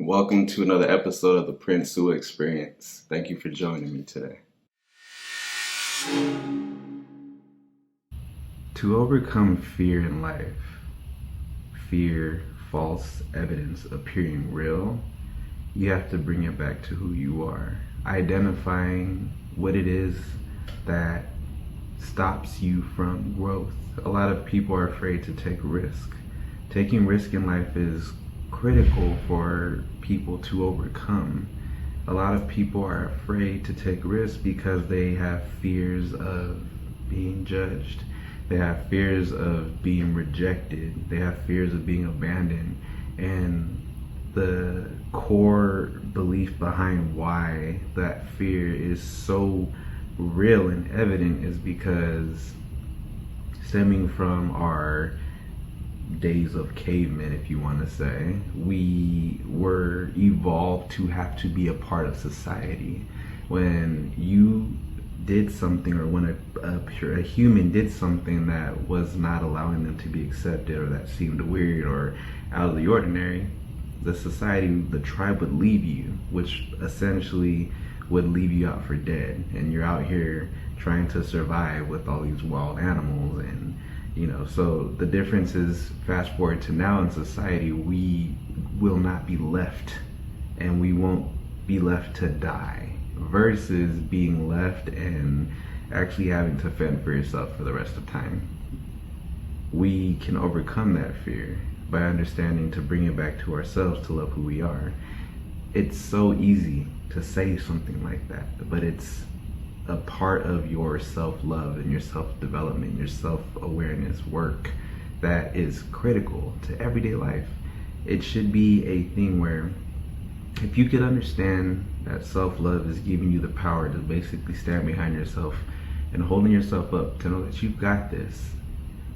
Welcome to another episode of the Prince Sua Experience. Thank you for joining me today. To overcome fear in life, fear, false evidence appearing real, you have to bring it back to who you are. Identifying what it is that stops you from growth. A lot of people are afraid to take risk. Taking risk in life is critical for people to overcome. A lot of people are afraid to take risks because they have fears of being judged. They have fears of being rejected. They have fears of being abandoned. And the core belief behind why that fear is so real and evident is because stemming from our days of cavemen, if you want to say, we were evolved to have to be a part of society. When you did something, or when a human did something that was not allowing them to be accepted, or that seemed weird or out of the ordinary, the society, the tribe would leave you, which essentially would leave you out for dead, and you're out here trying to survive with all these wild animals. And so the difference is, fast forward to now in society, we will not be left, and we won't be left to die, versus being left and actually having to fend for yourself for the rest of time. We can overcome that fear by understanding to bring it back to ourselves, to love who we are. It's so easy to say something like that, but it's a part of your self-love and your self-development, your self-awareness work that is critical to everyday life. It should be a thing where, if you could understand that self-love is giving you the power to basically stand behind yourself and holding yourself up to know that you've got this,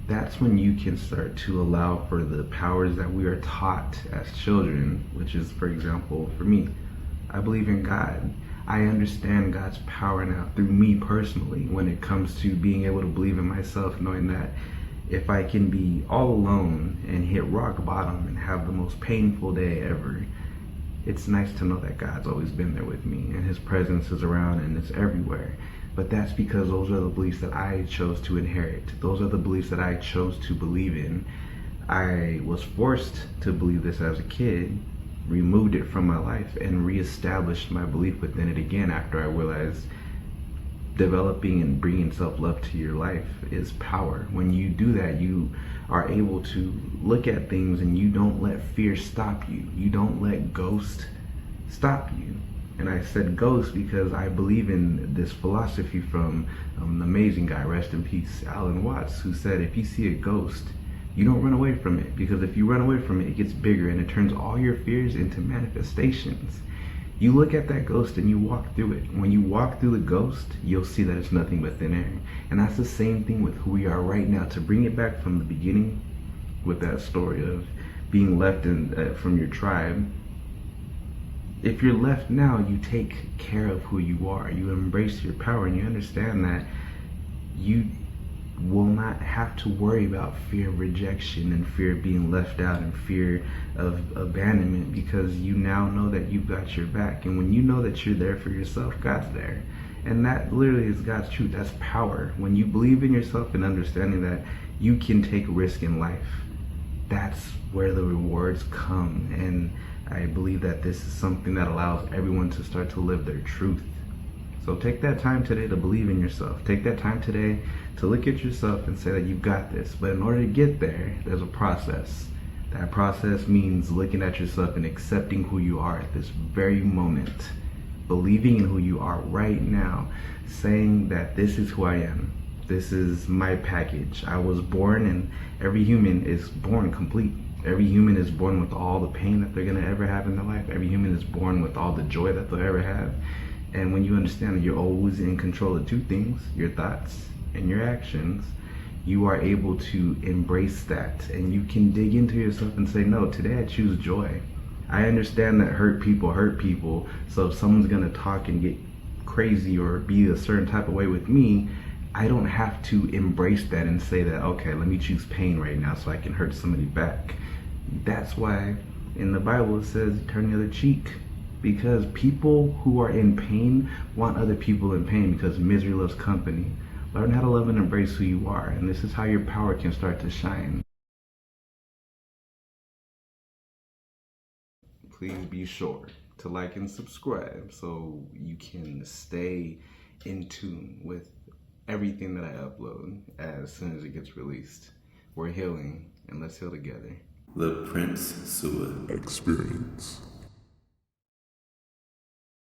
that's when you can start to allow for the powers that we are taught as children, which is, for example, for me, I believe in God. I understand God's power now through me personally when it comes to being able to believe in myself, knowing that if I can be all alone and hit rock bottom and have the most painful day ever, it's nice to know that God's always been there with me and his presence is around and it's everywhere. But that's because those are the beliefs that I chose to inherit. Those are the beliefs that I chose to believe in. I was forced to believe this as a kid, removed it from my life, and reestablished my belief within it again after I realized developing and bringing self-love to your life is power. When you do that, you are able to look at things and you don't let fear stop you. You don't let ghost stop you. And I said ghost because I believe in this philosophy from an amazing guy, rest in peace, Alan Watts, who said if you see a ghost, you don't run away from it, because if you run away from it, it gets bigger and it turns all your fears into manifestations. You look at that ghost and you walk through it. When you walk through the ghost, you'll see that it's nothing but thin air. And that's the same thing with who we are right now. To bring it back from the beginning with that story of being left from your tribe, if you're left now, you take care of who you are. You embrace your power and you understand that you will not have to worry about fear of rejection and fear of being left out and fear of abandonment, because you now know that you've got your back. And when you know that you're there for yourself, God's there. And that literally is God's truth. That's power. When you believe in yourself and understanding that you can take risk in life, that's where the rewards come. And I believe that this is something that allows everyone to start to live their truth. So take that time today to believe in yourself. Take that time today to look at yourself and say that you've got this. But in order to get there, there's a process. That process means looking at yourself and accepting who you are at this very moment. Believing in who you are right now. Saying that this is who I am. This is my package. I was born, and every human is born complete. Every human is born with all the pain that they're going to ever have in their life. Every human is born with all the joy that they'll ever have. And when you understand that you're always in control of two things, your thoughts and your actions, you are able to embrace that. And you can dig into yourself and say, no, today I choose joy. I understand that hurt people. So if someone's going to talk and get crazy or be a certain type of way with me, I don't have to embrace that and say that, okay, let me choose pain right now so I can hurt somebody back. That's why In the Bible, it says turn the other cheek. Because people who are in pain want other people in pain, because misery loves company. Learn how to love and embrace who you are, and this is how your power can start to shine. Please be sure to like and subscribe so you can stay in tune with everything that I upload as soon as it gets released. We're healing, and let's heal together. The Prince Sua Experience.